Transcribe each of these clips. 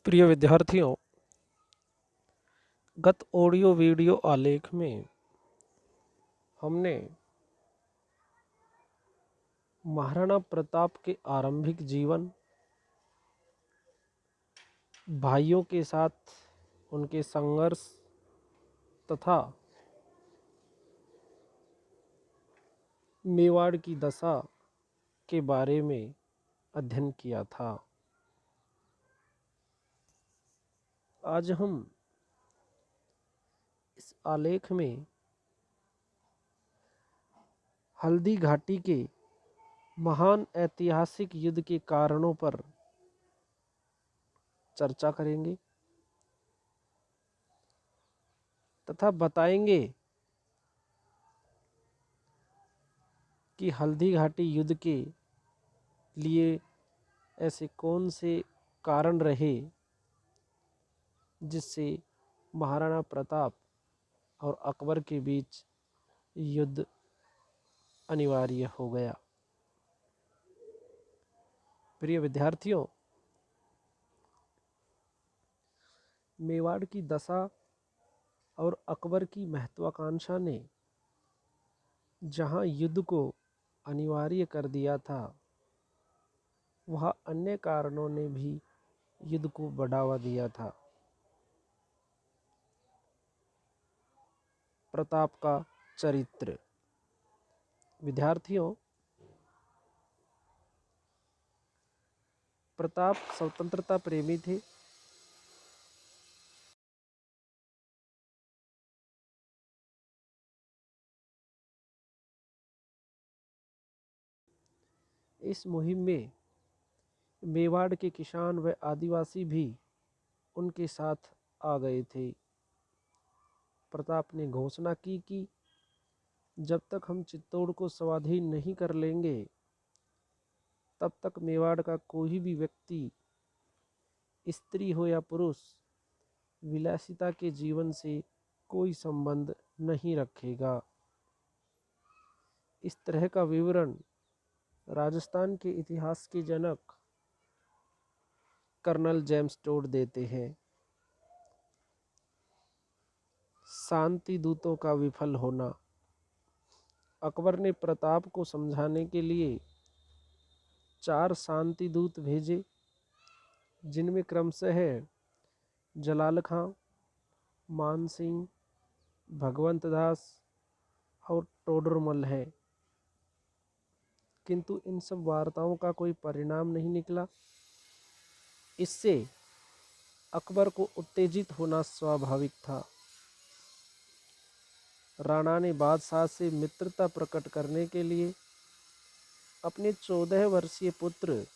प्रिय विद्यार्थियों, गत ऑडियो वीडियो आलेख में हमने महाराणा प्रताप के आरंभिक जीवन, भाइयों के साथ उनके संघर्ष तथा मेवाड़ की दशा के बारे में अध्ययन किया था। आज हम इस आलेख में हल्दी घाटी के महान ऐतिहासिक युद्ध के कारणों पर चर्चा करेंगे तथा बताएंगे कि हल्दी घाटी युद्ध के लिए ऐसे कौन से कारण रहे जिससे महाराणा प्रताप और अकबर के बीच युद्ध अनिवार्य हो गया। प्रिय विद्यार्थियों, मेवाड़ की दशा और अकबर की महत्वाकांक्षा ने जहां युद्ध को अनिवार्य कर दिया था, वह अन्य कारणों ने भी युद्ध को बढ़ावा दिया था। प्रताप का चरित्र। विद्यार्थियों, प्रताप स्वतंत्रता प्रेमी थे। इस मुहिम में मेवाड़ के किसान व आदिवासी भी उनके साथ आ गए थे। प्रताप ने घोषणा की कि जब तक हम चित्तौड़ को स्वाधीन नहीं कर लेंगे, तब तक मेवाड़ का कोई भी व्यक्ति, स्त्री हो या पुरुष, विलासिता के जीवन से कोई संबंध नहीं रखेगा। इस तरह का विवरण राजस्थान के इतिहास के जनक कर्नल जेम्स टोड देते हैं। शांति दूतों का विफल होना। अकबर ने प्रताप को समझाने के लिए 4 शांति दूत भेजे, जिनमें क्रमशः जलाल खां, मान सिंह, भगवंत दास और टोडरमल है। किंतु इन सब वार्ताओं का कोई परिणाम नहीं निकला। इससे अकबर को उत्तेजित होना स्वाभाविक था। राणा ने बादशाह से मित्रता प्रकट करने के लिए अपने 14 वर्षीय पुत्र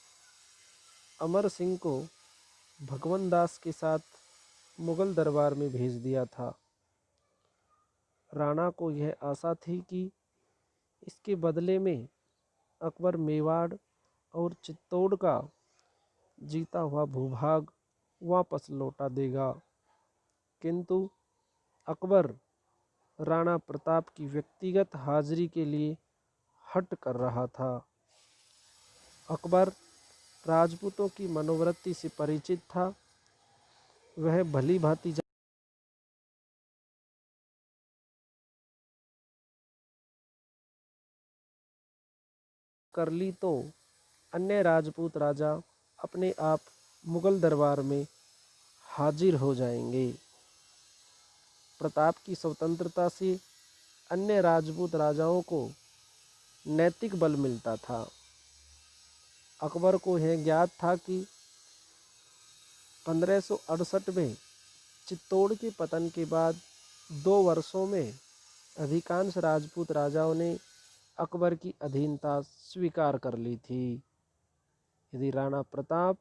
अमर सिंह को भगवंत दास के साथ मुगल दरबार में भेज दिया था। राणा को यह आशा थी कि इसके बदले में अकबर मेवाड़ और चित्तौड़ का जीता हुआ भूभाग वापस लौटा देगा। किंतु अकबर राणा प्रताप की व्यक्तिगत हाजिरी के लिए हट कर रहा था। अकबर राजपूतों की मनोवृत्ति से परिचित था। वह भली भांति कर ली तो अन्य राजपूत राजा अपने आप मुगल दरबार में हाजिर हो जाएंगे। प्रताप की स्वतंत्रता से अन्य राजपूत राजाओं को नैतिक बल मिलता था। अकबर को यह ज्ञात था कि 1568 में चित्तौड़ के पतन के बाद 2 वर्षों में अधिकांश राजपूत राजाओं ने अकबर की अधीनता स्वीकार कर ली थी। यदि राणा प्रताप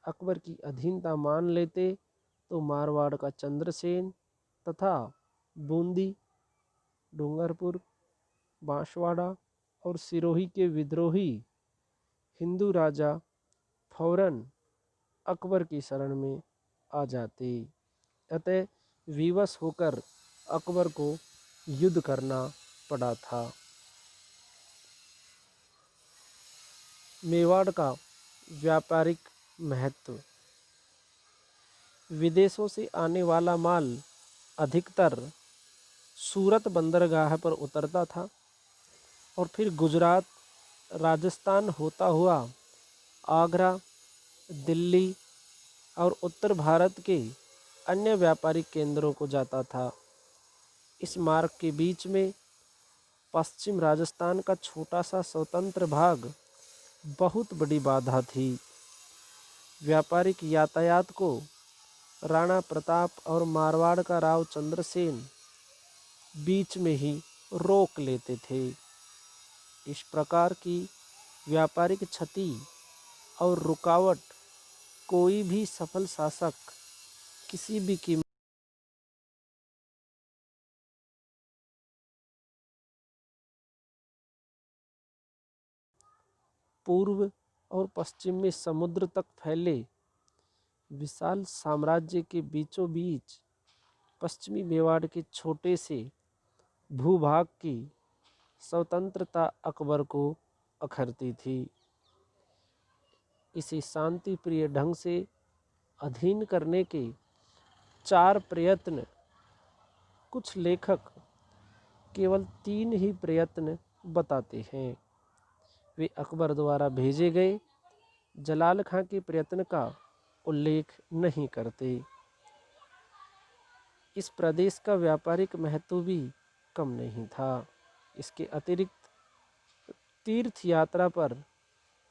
अकबर की अधीनता मान लेते तो मारवाड़ का चंद्रसेन तथा बूंदी, डूंगरपुर, बांसवाड़ा और सिरोही के विद्रोही हिंदू राजा फौरन अकबर की शरण में आ जाते। अतः विवश होकर अकबर को युद्ध करना पड़ा था। मेवाड़ का व्यापारिक महत्व। विदेशों से आने वाला माल अधिकतर सूरत बंदरगाह पर उतरता था और फिर गुजरात, राजस्थान होता हुआ आगरा, दिल्ली और उत्तर भारत के अन्य व्यापारिक केंद्रों को जाता था। इस मार्ग के बीच में पश्चिम राजस्थान का छोटा सा स्वतंत्र भाग बहुत बड़ी बाधा थी। व्यापारिक यातायात को राणा प्रताप और मारवाड़ का राव चंद्रसेन बीच में ही रोक लेते थे। इस प्रकार की व्यापारिक क्षति और रुकावट कोई भी सफल शासक किसी भी कीमत पूर्व और पश्चिम में समुद्र तक फैले विशाल साम्राज्य के बीचों बीच पश्चिमी मेवाड़ के छोटे से भूभाग की स्वतंत्रता अकबर को अखरती थी। इसे शांति प्रिय ढंग से अधीन करने के 4 प्रयत्न, कुछ लेखक केवल 3 ही प्रयत्न बताते हैं। वे अकबर द्वारा भेजे गए जलाल खां के प्रयत्न का उल्लेख नहीं करते। इस प्रदेश का व्यापारिक महत्व भी कम नहीं था। इसके अतिरिक्त तीर्थ यात्रा पर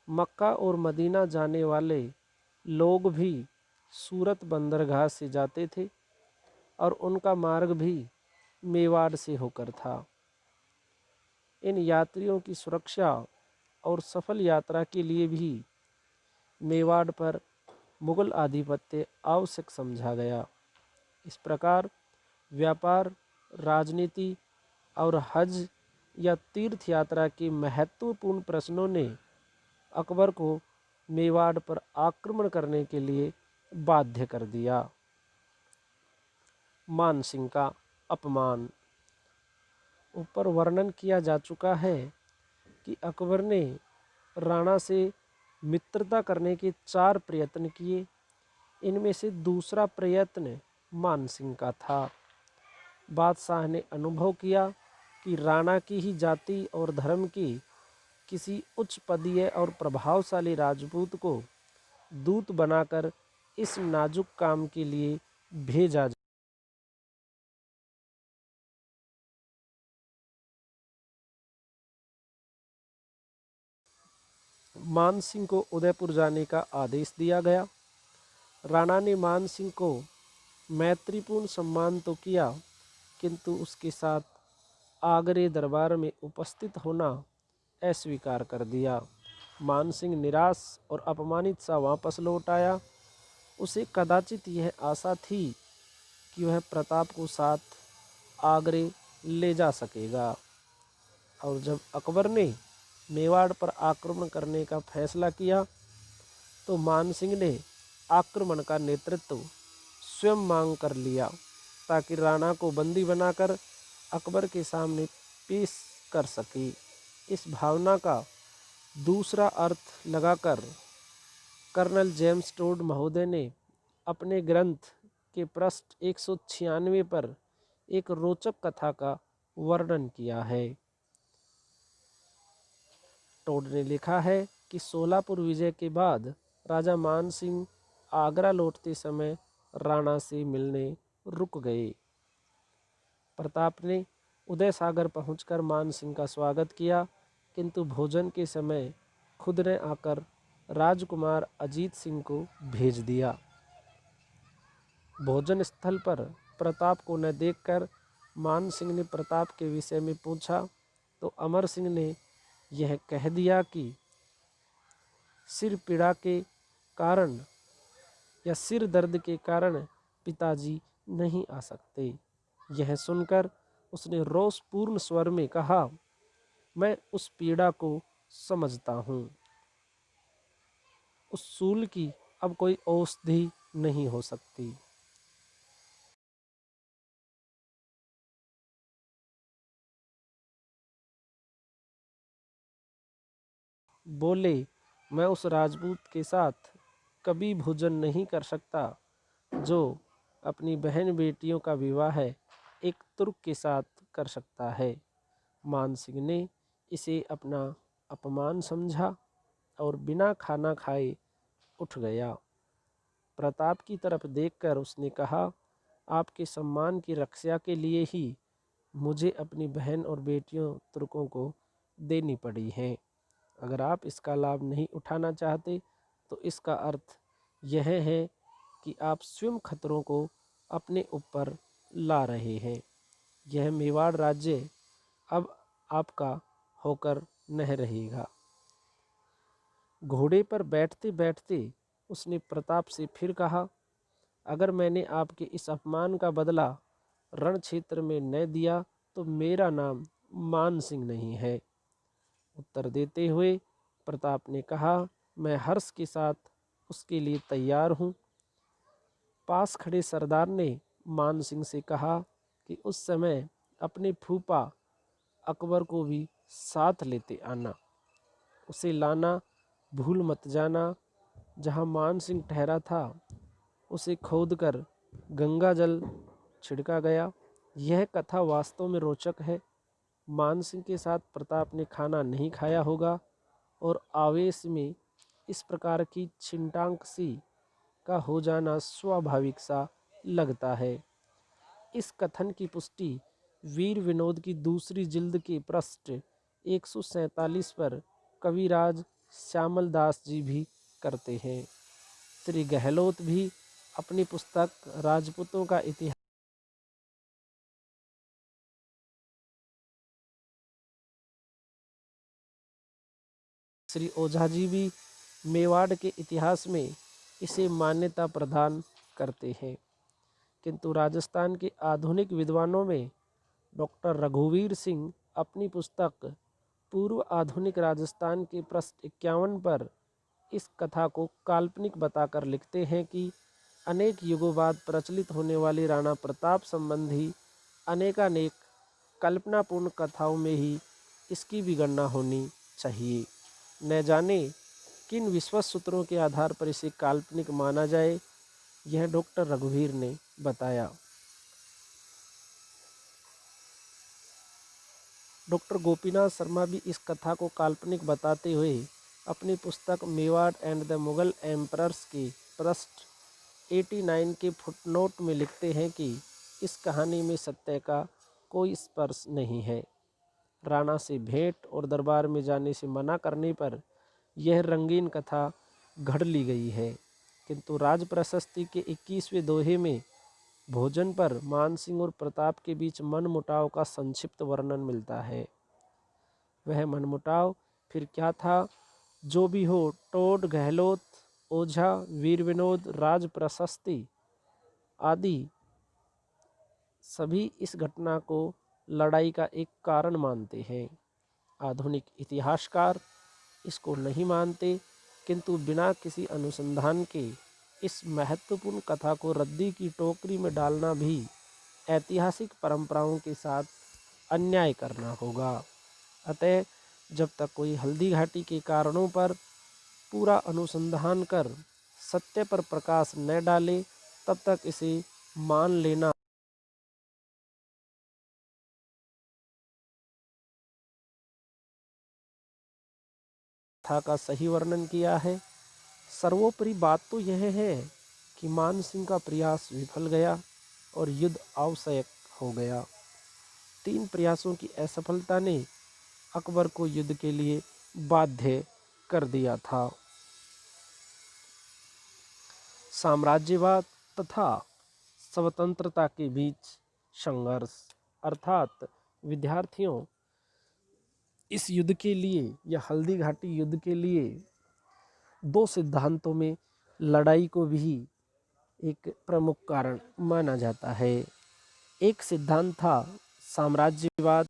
मक्का और मदीना जाने वाले लोग भी सूरत बंदरगाह से जाते थे और उनका मार्ग भी मेवाड़ से होकर था। इन यात्रियों की सुरक्षा और सफल यात्रा के लिए भी मेवाड़ पर मुगल आधिपत्य आवश्यक समझा गया। इस प्रकार व्यापार, राजनीति और हज या तीर्थ यात्रा के महत्वपूर्ण प्रश्नों ने अकबर को मेवाड़ पर आक्रमण करने के लिए बाध्य कर दिया। मानसिंह का अपमान। ऊपर वर्णन किया जा चुका है कि अकबर ने राणा से मित्रता करने के 4 प्रयत्न किए। इनमें से दूसरा प्रयत्न मानसिंह का था। बादशाह ने अनुभव किया कि राणा की ही जाति और धर्म के किसी उच्च पदीय और प्रभावशाली राजपूत को दूत बनाकर इस नाजुक काम के लिए भेजा जाए। मानसिंह को उदयपुर जाने का आदेश दिया गया। राणा ने मानसिंह को मैत्रीपूर्ण सम्मान तो किया, किंतु उसके साथ आगरे दरबार में उपस्थित होना अस्वीकार कर दिया। मानसिंह निराश और अपमानित सा वापस लौट आया। उसे कदाचित यह आशा थी कि वह प्रताप को साथ आगरे ले जा सकेगा, और जब अकबर ने मेवाड़ पर आक्रमण करने का फैसला किया तो मानसिंह ने आक्रमण का नेतृत्व स्वयं मांग कर लिया ताकि राणा को बंदी बनाकर अकबर के सामने पेश कर सके। इस भावना का दूसरा अर्थ लगाकर कर्नल जेम्स टोड महोदय ने अपने ग्रंथ के पृष्ठ 196 पर एक रोचक कथा का वर्णन किया है। टोड ने लिखा है कि सोलापुर विजय के बाद राजा मान सिंह आगरा लौटते समय राणा से मिलने रुक गए। प्रताप ने उदय सागर पहुंचकर मान सिंह का स्वागत किया, किंतु भोजन के समय खुद ने आकर राजकुमार अजीत सिंह को भेज दिया। भोजन स्थल पर प्रताप को न देखकर मान सिंह ने प्रताप के विषय में पूछा तो अमर सिंह ने यह कह दिया कि सिर पीड़ा के कारण या सिर दर्द के कारण पिताजी नहीं आ सकते। यह सुनकर उसने रोषपूर्ण स्वर में कहा, मैं उस पीड़ा को समझता हूँ। उस शूल की अब कोई औषधि नहीं हो सकती। बोले, मैं उस राजपूत के साथ कभी भोजन नहीं कर सकता जो अपनी बहन बेटियों का विवाह एक तुर्क के साथ कर सकता है। मान सिंह ने इसे अपना अपमान समझा और बिना खाना खाए उठ गया। प्रताप की तरफ देखकर उसने कहा, आपके सम्मान की रक्षा के लिए ही मुझे अपनी बहन और बेटियों तुर्कों को देनी पड़ी हैं। अगर आप इसका लाभ नहीं उठाना चाहते तो इसका अर्थ यह है कि आप स्वयं खतरों को अपने ऊपर ला रहे हैं। यह मेवाड़ राज्य अब आपका होकर नहीं रहेगा। घोड़े पर बैठते बैठते उसने प्रताप से फिर कहा, अगर मैंने आपके इस अपमान का बदला रण क्षेत्र में न दिया तो मेरा नाम मान सिंह नहीं है। उत्तर देते हुए प्रताप ने कहा, मैं हर्ष के साथ उसके लिए तैयार हूँ। पास खड़े सरदार ने मान सिंह से कहा कि उस समय अपने फूफा अकबर को भी साथ लेते आना। उसे लाना भूल मत जाना। जहाँ मान सिंह ठहरा था उसे खोदकर गंगा जल छिड़का गया। यह कथा वास्तव में रोचक है। मान सिंह के साथ प्रताप ने खाना नहीं खाया होगा और आवेश में इस प्रकार की छिंटांक सी का हो जाना स्वाभाविक सा लगता है। इस कथन की पुष्टि वीर विनोद की दूसरी जिल्द के पृष्ठ 147 पर कविराज श्यामल दास जी भी करते हैं। श्री गहलोत भी अपनी पुस्तक राजपूतों का इतिहास, श्री ओझा जी भी मेवाड़ के इतिहास में इसे मान्यता प्रदान करते हैं। किंतु राजस्थान के आधुनिक विद्वानों में डॉक्टर रघुवीर सिंह अपनी पुस्तक पूर्व आधुनिक राजस्थान के पृष्ठ 51 पर इस कथा को काल्पनिक बताकर लिखते हैं कि अनेक युगों बाद प्रचलित होने वाली राणा प्रताप संबंधी अनेकानेक कल्पनापूर्ण कथाओं में ही इसकी भी गणना होनी चाहिए। न जाने किन विश्वस्त सूत्रों के आधार पर इसे काल्पनिक माना जाए, यह डॉक्टर रघुवीर ने बताया। डॉक्टर गोपीनाथ शर्मा भी इस कथा को काल्पनिक बताते हुए अपनी पुस्तक Mewar and the Mughal emperors के पृष्ठ 89 के फुटनोट में लिखते हैं कि इस कहानी में सत्य का कोई स्पर्श नहीं है। राणा से भेंट और दरबार में जाने से मना करने पर यह रंगीन कथा घड़ ली गई है। किंतु राज प्रशस्ति के 21वें दोहे में भोजन पर मान सिंह और प्रताप के बीच मनमुटाव का संक्षिप्त वर्णन मिलता है। वह मनमुटाव फिर क्या था? जो भी हो, टोड, गहलोत, ओझा, वीर विनोद, राज प्रशस्ति आदि सभी इस घटना को लड़ाई का एक कारण मानते हैं। आधुनिक इतिहासकार इसको नहीं मानते, किंतु बिना किसी अनुसंधान के इस महत्वपूर्ण कथा को रद्दी की टोकरी में डालना भी ऐतिहासिक परंपराओं के साथ अन्याय करना होगा। अतः जब तक कोई हल्दी घाटी के कारणों पर पूरा अनुसंधान कर सत्य पर प्रकाश न डाले, तब तक इसे मान लेना कथा का सही वर्णन किया है। सर्वोपरि बात तो यह है कि मान सिंह का प्रयास विफल गया और युद्ध आवश्यक हो गया। 3 प्रयासों की असफलता ने अकबर को युद्ध के लिए बाध्य कर दिया था। साम्राज्यवाद तथा स्वतंत्रता के बीच संघर्ष, अर्थात विद्यार्थियों इस युद्ध के लिए या हल्दी घाटी युद्ध के लिए 2 सिद्धांतों में लड़ाई को भी एक प्रमुख कारण माना जाता है। एक सिद्धांत था साम्राज्यवाद